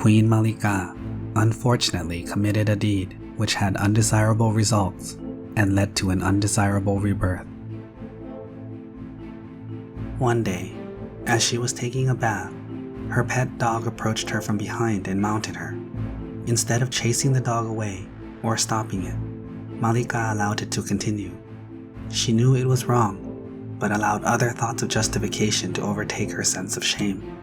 Queen Mallikā unfortunately committed a deed which had undesirable results and led to an undesirable rebirth. One day, as she was taking a bath, her pet dog approached her from behind and mounted her. Instead of chasing the dog away or stopping it, Mallikā allowed it to continue. She knew it was wrong, but allowed other thoughts of justification to overtake her sense of shame.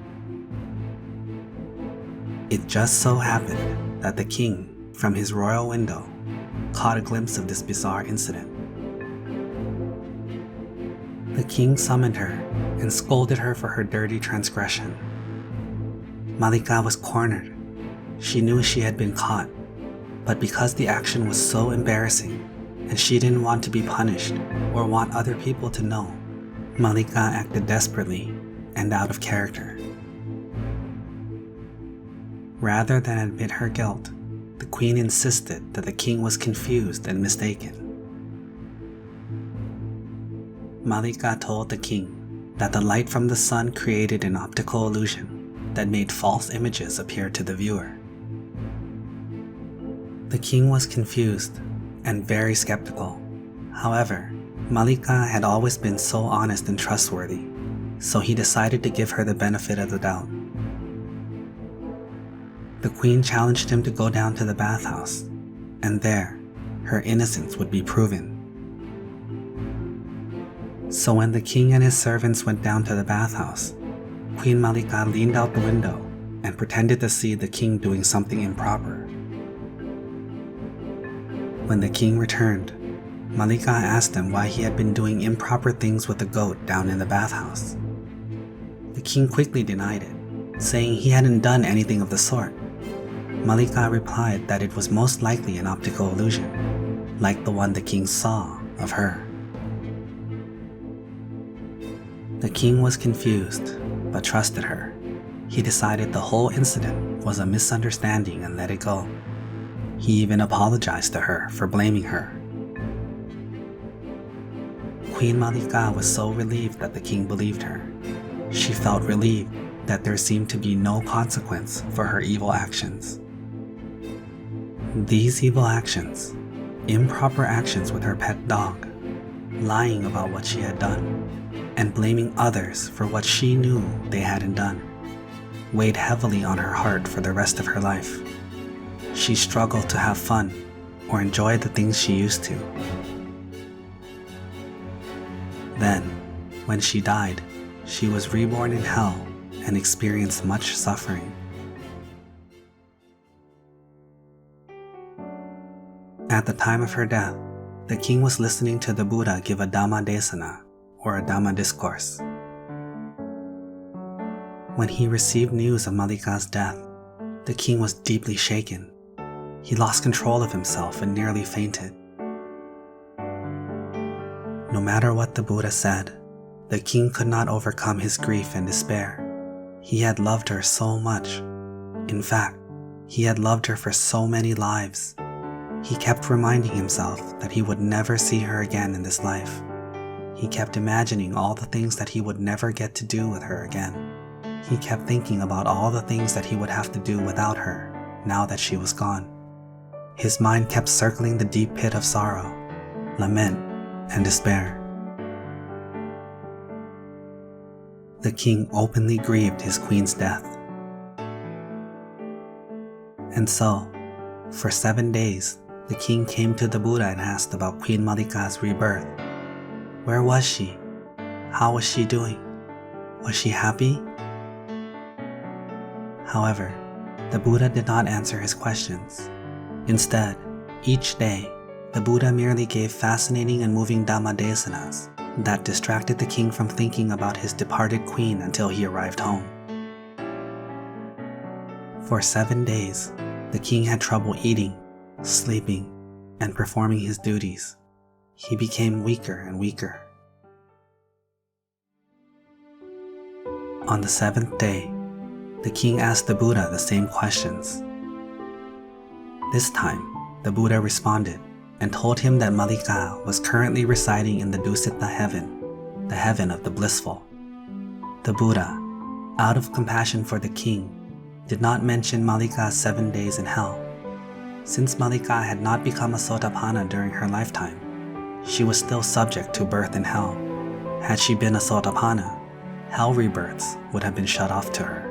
It just so happened that the king, from his royal window, caught a glimpse of this bizarre incident. The king summoned her and scolded her for her dirty transgression. Mallikā was cornered. She knew she had been caught, but because the action was so embarrassing and she didn't want to be punished or want other people to know, Mallikā acted desperately and out of character. Rather than admit her guilt, the queen insisted that the king was confused and mistaken. Mallikā told the king that the light from the sun created an optical illusion that made false images appear to the viewer. The king was confused and very skeptical. However, Mallikā had always been so honest and trustworthy, so he decided to give her the benefit of the doubt. The queen challenged him to go down to the bathhouse, and there, her innocence would be proven. So when the king and his servants went down to the bathhouse, Queen Mallikā leaned out the window and pretended to see the king doing something improper. When the king returned, Mallikā asked him why he had been doing improper things with the goat down in the bathhouse. The king quickly denied it, saying he hadn't done anything of the sort. Mallikā replied that it was most likely an optical illusion, like the one the king saw of her. The king was confused, but trusted her. He decided the whole incident was a misunderstanding and let it go. He even apologized to her for blaming her. Queen Mallikā was so relieved that the king believed her. She felt relieved that there seemed to be no consequence for her evil actions. These evil actions, improper actions with her pet dog, lying about what she had done, and blaming others for what she knew they hadn't done, weighed heavily on her heart for the rest of her life. She struggled to have fun or enjoy the things she used to. Then, when she died, she was reborn in hell and experienced much suffering. At the time of her death, the king was listening to the Buddha give a Dhamma desana, or a Dhamma discourse. When he received news of Mallikā's death, the king was deeply shaken. He lost control of himself and nearly fainted. No matter what the Buddha said, the king could not overcome his grief and despair. He had loved her so much. In fact, he had loved her for so many lives. He kept reminding himself that he would never see her again in this life. He kept imagining all the things that he would never get to do with her again. He kept thinking about all the things that he would have to do without her, now that she was gone. His mind kept circling the deep pit of sorrow, lament, and despair. The king openly grieved his queen's death. And so, for 7 days, the king came to the Buddha and asked about Queen Mallikā's rebirth. Where was she? How was she doing? Was she happy? However, the Buddha did not answer his questions. Instead, each day, the Buddha merely gave fascinating and moving Dhamma desanas that distracted the king from thinking about his departed queen until he arrived home. For 7 days, the king had trouble eating, sleeping, and performing his duties. He became weaker and weaker. On the 7th day, the king asked the Buddha the same questions. This time, the Buddha responded and told him that Mallikā was currently residing in the Dusita heaven, the heaven of the blissful. The Buddha, out of compassion for the king, did not mention Mallikā's 7 days in hell. Since Mallikā had not become a Sotapanna during her lifetime, she was still subject to birth in hell. Had she been a Sotapanna, hell rebirths would have been shut off to her.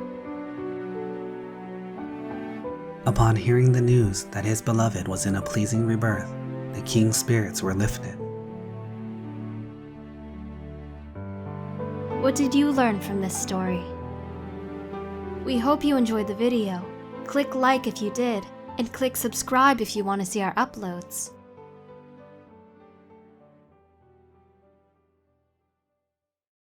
Upon hearing the news that his beloved was in a pleasing rebirth, the king's spirits were lifted. What did you learn from this story? We hope you enjoyed the video. Click like if you did, and click subscribe if you want to see our uploads.